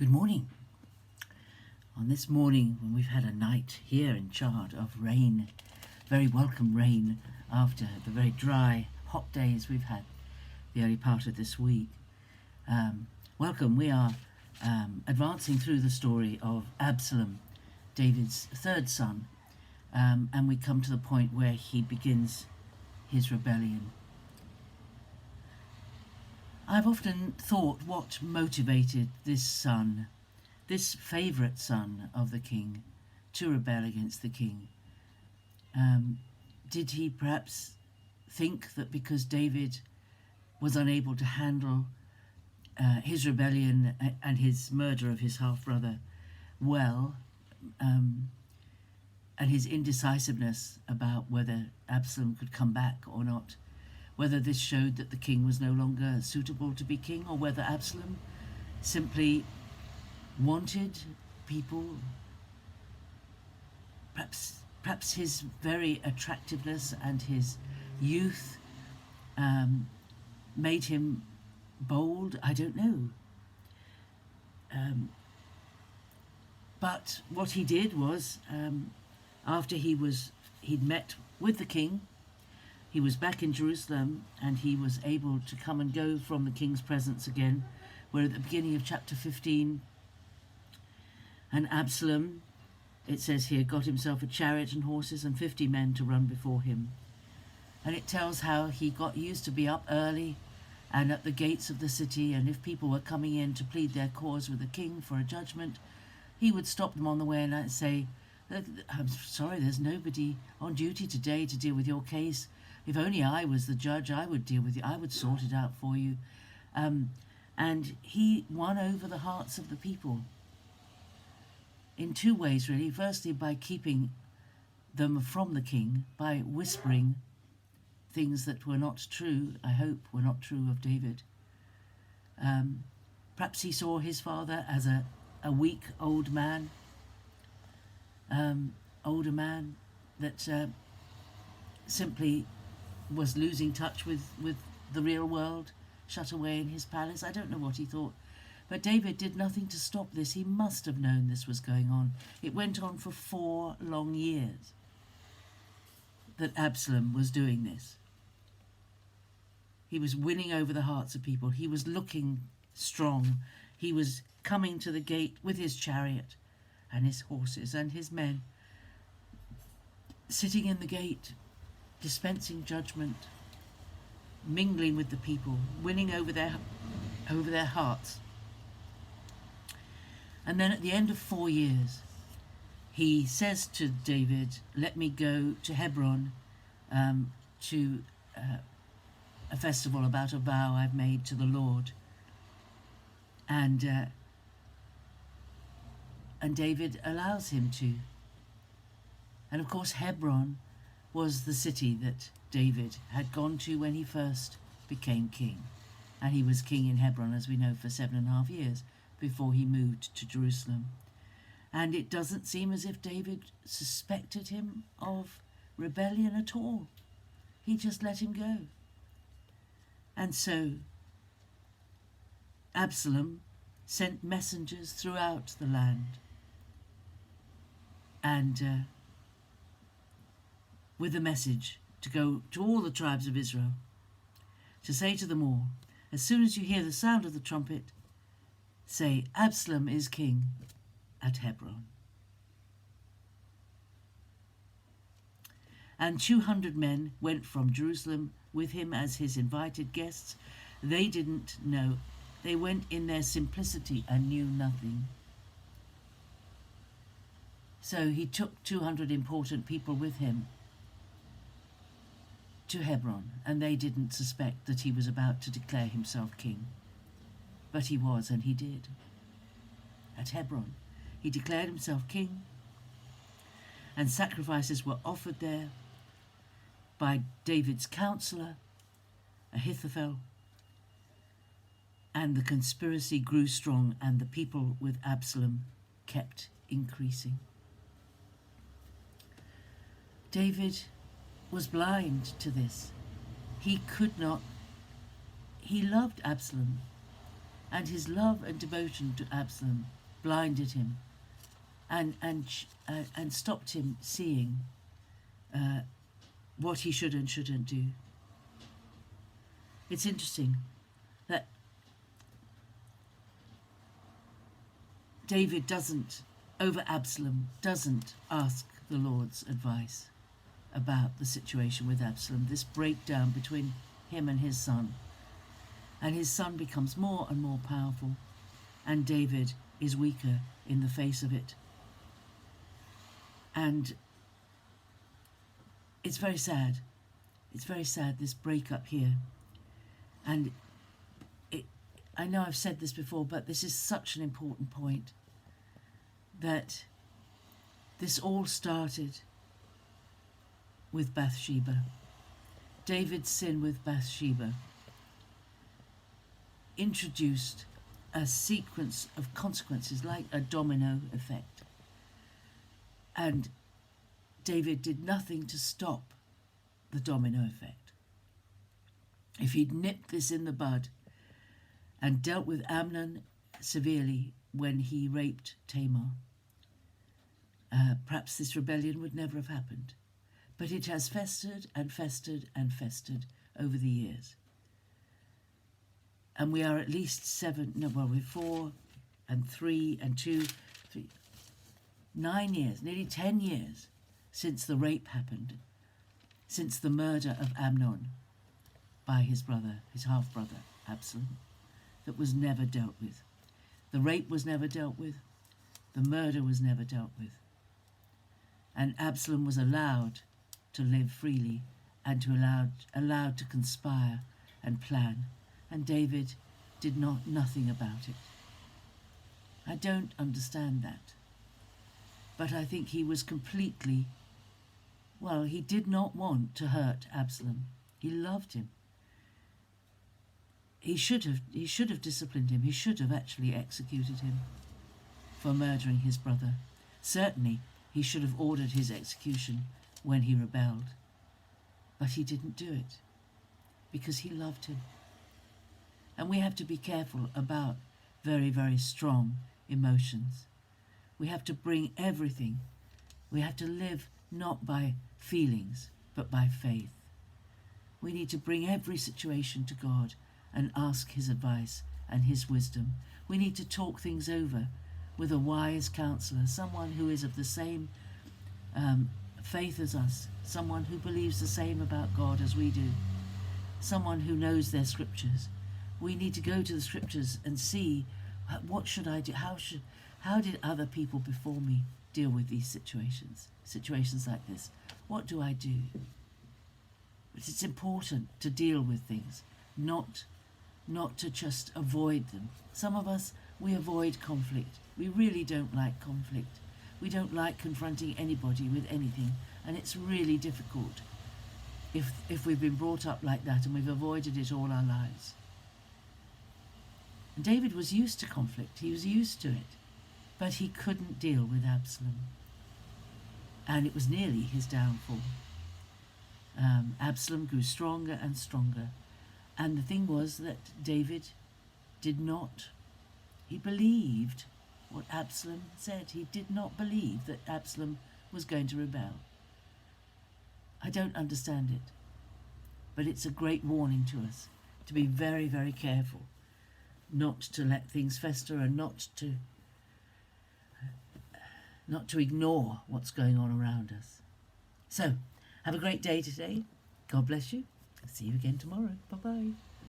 Good morning. On this morning, when we've had a night here in Chard of rain, very welcome rain after the very dry, hot days we've had the early part of this week. Welcome. We are advancing through the story of Absalom, David's third son, and we come to the point where he begins his rebellion. I've often thought what motivated this son, this favourite son of the king, to rebel against the king. Did he perhaps think that because David was unable to handle his rebellion and his murder of his half-brother well, and his indecisiveness about whether Absalom could come back or not, whether this showed that the king was no longer suitable to be king, or whether Absalom simply wanted people, perhaps his very attractiveness and his youth made him bold. I don't know. But what he did was, after he'd met with the king, he was back in Jerusalem, and he was able to come and go from the king's presence again. We're at the beginning of chapter 15. And Absalom, it says here, got himself a chariot and horses and 50 men to run before him. And it tells how he got used to be up early and at the gates of the city, and if people were coming in to plead their cause with the king for a judgment, he would stop them on the way and say, "I'm sorry, there's nobody on duty today to deal with your case. If only I was the judge, I would deal with you. I would sort it out for you." And he won over the hearts of the people in two ways, really. Firstly, by keeping them from the king, by whispering things that were not true, I hope were not true of David. Perhaps he saw his father as a weak old man, older man that simply was losing touch with the real world, shut away in his palace. I don't know what he thought. But David did nothing to stop this. He must have known this was going on. It went on for 4 long years that Absalom was doing this. He was winning over the hearts of people. He was looking strong. He was coming to the gate with his chariot and his horses and his men, sitting in the gate, dispensing judgment, mingling with the people, winning over their hearts. And then at the end of 4 years, he says to David, "Let me go to Hebron to a festival about a vow I've made to the Lord." And David allows him to. And of course, Hebron was the city that David had gone to when he first became king. And he was king in Hebron, as we know, for 7.5 years before he moved to Jerusalem. And it doesn't seem as if David suspected him of rebellion at all. He just let him go. And so Absalom sent messengers throughout the land, and with a message to go to all the tribes of Israel, to say to them all, as soon as you hear the sound of the trumpet, say, "Absalom is king at Hebron." And 200 men went from Jerusalem with him as his invited guests. They didn't know. They went in their simplicity and knew nothing. So he took 200 important people with him to Hebron, and they didn't suspect that he was about to declare himself king. But he was, and he did. At Hebron, he declared himself king, and sacrifices were offered there by David's counselor, Ahithophel, and the conspiracy grew strong, and the people with Absalom kept increasing. David was blind to this. He loved Absalom, And his love and devotion to Absalom blinded him and stopped him seeing what he should and shouldn't do. It's interesting that David over Absalom, doesn't ask the Lord's advice about the situation with Absalom, this breakdown between him and his son. And his son becomes more and more powerful, and David is weaker in the face of it. And it's very sad. It's very sad, this breakup here. And I know I've said this before, but this is such an important point, that this all started with Bathsheba. David's sin with Bathsheba introduced a sequence of consequences, like a domino effect. And David did nothing to stop the domino effect. If he'd nipped this in the bud and dealt with Amnon severely when he raped Tamar, perhaps this rebellion would never have happened. But it has festered and festered and festered over the years. And we are at least we're 4 and 3 and 2, 3, 9 years, nearly 10 years since the rape happened, since the murder of Amnon by his brother, his half-brother, Absalom, that was never dealt with. The rape was never dealt with. The murder was never dealt with. And Absalom was allowed to live freely and allowed to conspire and plan. And David did nothing about it. I don't understand that. But I think he was completely, he did not want to hurt Absalom. He loved him. He should have disciplined him. He should have actually executed him for murdering his brother. Certainly, he should have ordered his execution when he rebelled. But he didn't do it because he loved him. And we have to be careful about very, very strong emotions. We have to bring everything. We have to live not by feelings, but by faith. We need to bring every situation to God and ask his advice and his wisdom. We need to talk things over with a wise counselor, someone who is of the same faith as us, someone who believes the same about God as we do, someone who knows their scriptures. We need to go to the scriptures and see, what should I do? How did other people before me deal with these situations like this? What do I do? But it's important to deal with things, not to just avoid them. Some of us, we avoid conflict. We really don't like conflict. We don't like confronting anybody with anything, and it's really difficult if we've been brought up like that and we've avoided it all our lives. And David was used to conflict. He was used to it, but he couldn't deal with Absalom, and it was nearly his downfall. Absalom grew stronger and stronger, and the thing was that David he believed what Absalom said. He did not believe that Absalom was going to rebel. I don't understand it, but it's a great warning to us to be very, very careful not to let things fester and not to ignore what's going on around us. So, have a great day today. God bless you. See you again tomorrow. Bye-bye.